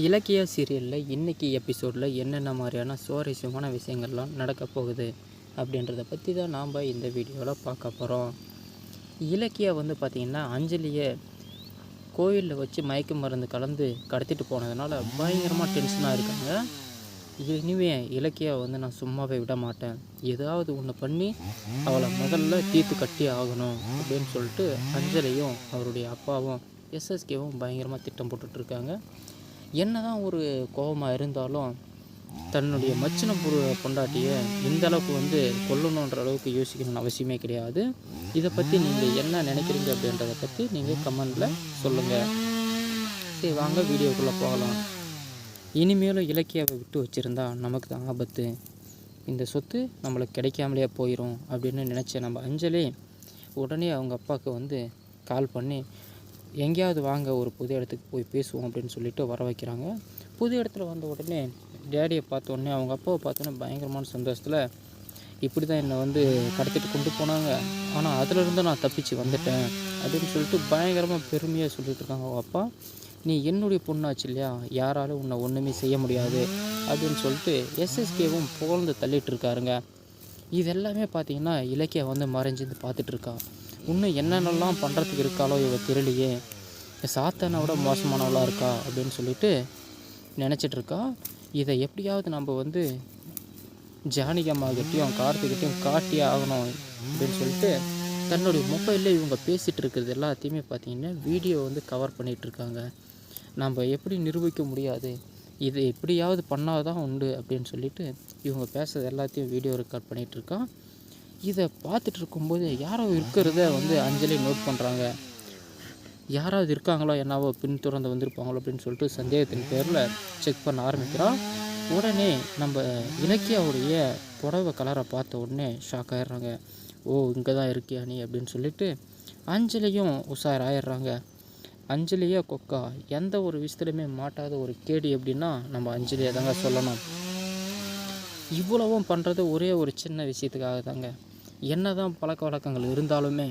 இலக்கியா சீரியலில் இன்றைக்கி எபிசோடில் என்னென்ன மாதிரியான சுவாரஸ்யமான விஷயங்கள்லாம் நடக்க போகுது அப்படின்றத பற்றி தான் நாம் இந்த வீடியோவில் பார்க்க போகிறோம். இலக்கியா பார்த்திங்கன்னா அஞ்சலியை கோயிலில் வச்சு மயக்க மருந்து கலந்து கடத்திட்டு போனதுனால பயங்கரமாக டென்ஷனாக இருக்காங்க. இனிமே இலக்கியா நான் சும்மாவே விட மாட்டேன், ஏதாவது ஒன்று பண்ணி அவளை முதல்ல தீர்த்து கட்டி ஆகணும் அப்படின்னு சொல்லிட்டு அஞ்சலியும் அவருடைய அப்பாவும் எஸ்எஸ்கேவும் பயங்கரமாக திட்டம் போட்டுட்ருக்காங்க. என்ன தான் ஒரு கோபமாக இருந்தாலும் தன்னுடைய மச்சின பொண்டாட்டியை இந்த அளவுக்கு கொல்லணுன்ற அளவுக்கு யோசிக்கணும்னு அவசியமே கிடையாது. இதை பற்றி நீங்கள் என்ன நினைக்கிறீங்க அப்படின்றத பற்றி நீங்கள் கமெண்டில் சொல்லுங்கள். சரி, வாங்க வீடியோக்குள்ளே போகலாம். இனிமேலும் இலக்கியாவை விட்டு வச்சுருந்தா நமக்கு தான் ஆபத்து, இந்த சொத்து நம்மளுக்கு கிடைக்காமலே போயிடும் அப்படின்னு நினச்ச நம்ம அஞ்சலி உடனே அவங்க அப்பாவுக்கு கால் பண்ணி எங்கேயாவது வாங்க, ஒரு புது இடத்துக்கு போய் பேசுவோம் அப்படின்னு சொல்லிட்டு வர வைக்கிறாங்க. புது இடத்துல வந்த உடனே டேடியை பார்த்த உடனே அவங்க அப்பாவை பார்த்தோன்னே பயங்கரமான சந்தோஷத்தில், இப்படி தான் என்னை கடத்திட்டு கொண்டு போனாங்க, ஆனால் அதிலிருந்து நான் தப்பிச்சு வந்துட்டேன் அப்படின்னு சொல்லிட்டு பயங்கரமாக பெருமையாக சொல்லிட்டு இருக்காங்க. அவங்க அப்பா, நீ என்னுடைய பொண்ணாச்சு இல்லையா, யாராலும் உன்னை ஒன்றுமே செய்ய முடியாது அப்படின்னு சொல்லிட்டு எஸ்எஸ்கேவும் புகழ்ந்து தள்ளிட்டு இருக்காருங்க. இதெல்லாமே பார்த்திங்கன்னா இலக்கியா மறைஞ்சிருந்து பார்த்துட்ருக்கா. இன்னும் என்னென்னலாம் பண்ணுறதுக்கு இருக்காளோ இவ தெரியலையே, சாத்தானை விட மோசமானவளாக இருக்கா அப்படின்னு சொல்லிட்டு நினச்சிட்ருக்கா. இதை எப்படியாவது நம்ம ஜானகியம்மாக்கிட்டையும் கார்த்திகிட்டையும் காட்டியே ஆகணும் அப்படின்னு சொல்லிட்டு தன்னுடைய மொபைலில் இவங்க பேசிகிட்டு இருக்கிறது எல்லாத்தையுமே பார்த்திங்கன்னா வீடியோ கவர் பண்ணிகிட்ருக்காங்க. நம்ம எப்படி நிரூபிக்க முடியாது, இது எப்படியாவது பண்ணால் தான் உண்டு அப்படின்னு சொல்லிட்டு இவங்க பேசுகிறது எல்லாத்தையும் வீடியோ ரெக்கார்ட் பண்ணிகிட்ருக்கான். இதை பார்த்துட்டு இருக்கும்போது யாரோ இருக்கிறத அஞ்சலி நோட் பண்ணுறாங்க. யாராவது இருக்காங்களோ என்னவோ பின்தொடர்ந்து வந்திருப்பாங்களோ அப்படின்னு சொல்லிட்டு சந்தேகத்தின் பேரில் செக் பண்ண ஆரம்பிக்கிறான். உடனே நம்ம இலக்கியாவுடைய புடவை கலரை பார்த்த உடனே ஷாக் ஆகிடுறாங்க. ஓ, இங்கே தான் இருக்கியா நீ அப்படின்னு சொல்லிட்டு அஞ்சலியும் உஷாராயிடுறாங்க. அஞ்சலியா கொக்கா எந்த ஒரு விஷயத்துலையுமே மாட்டாத ஒரு கேடி அப்படின்னா நம்ம அஞ்சலியை தாங்க சொல்லணும். இவ்வளவும் பண்ணுறது ஒரே ஒரு சின்ன விஷயத்துக்காக தாங்க. என்ன தான் பழக்க வழக்கங்கள் இருந்தாலுமே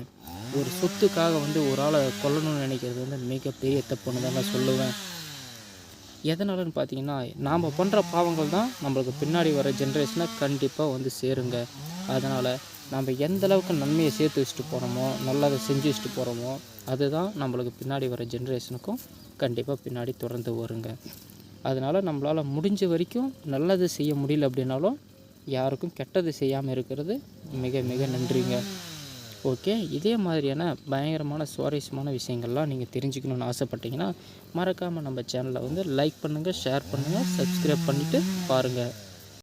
ஒரு சொத்துக்காக ஒரு ஆளை கொல்லணும்னு நினைக்கிறது மிகப்பெரிய தப்புன்னு தாங்க சொல்லுவேன். எதனாலன்னு பார்த்தீங்கன்னா, நாம் பண்ணுற பாவங்கள் தான் நம்மளுக்கு பின்னாடி வர ஜென்ரேஷனை கண்டிப்பாக சேருங்க. அதனால் நம்ம எந்த அளவுக்கு நன்மையை சேர்த்து வச்சுட்டு போகிறோமோ, நல்லதை செஞ்சு வச்சுட்டு போகிறோமோ, அதுதான் நம்மளுக்கு பின்னாடி வர ஜென்ரேஷனுக்கும் கண்டிப்பாக பின்னாடி தொடர்ந்து வருங்க. அதனால் நம்மளால் முடிஞ்ச வரைக்கும் நல்லது செய்ய முடியல அப்படின்னாலும் யாருக்கும் கெட்டது செய்யாமல் இருக்கிறது மிக மிக நன்றிங்க. ஓகே, இதே மாதிரியான பயங்கரமான சுவாரஸ்யமான விஷயங்கள்லாம் நீங்கள் தெரிஞ்சுக்கணுன்னு ஆசைப்பட்டீங்கன்னா மறக்காமல் நம்ம சேனலை லைக் பண்ணுங்கள், ஷேர் பண்ணுங்கள், சப்ஸ்கிரைப் பண்ணிவிட்டு பாருங்கள்.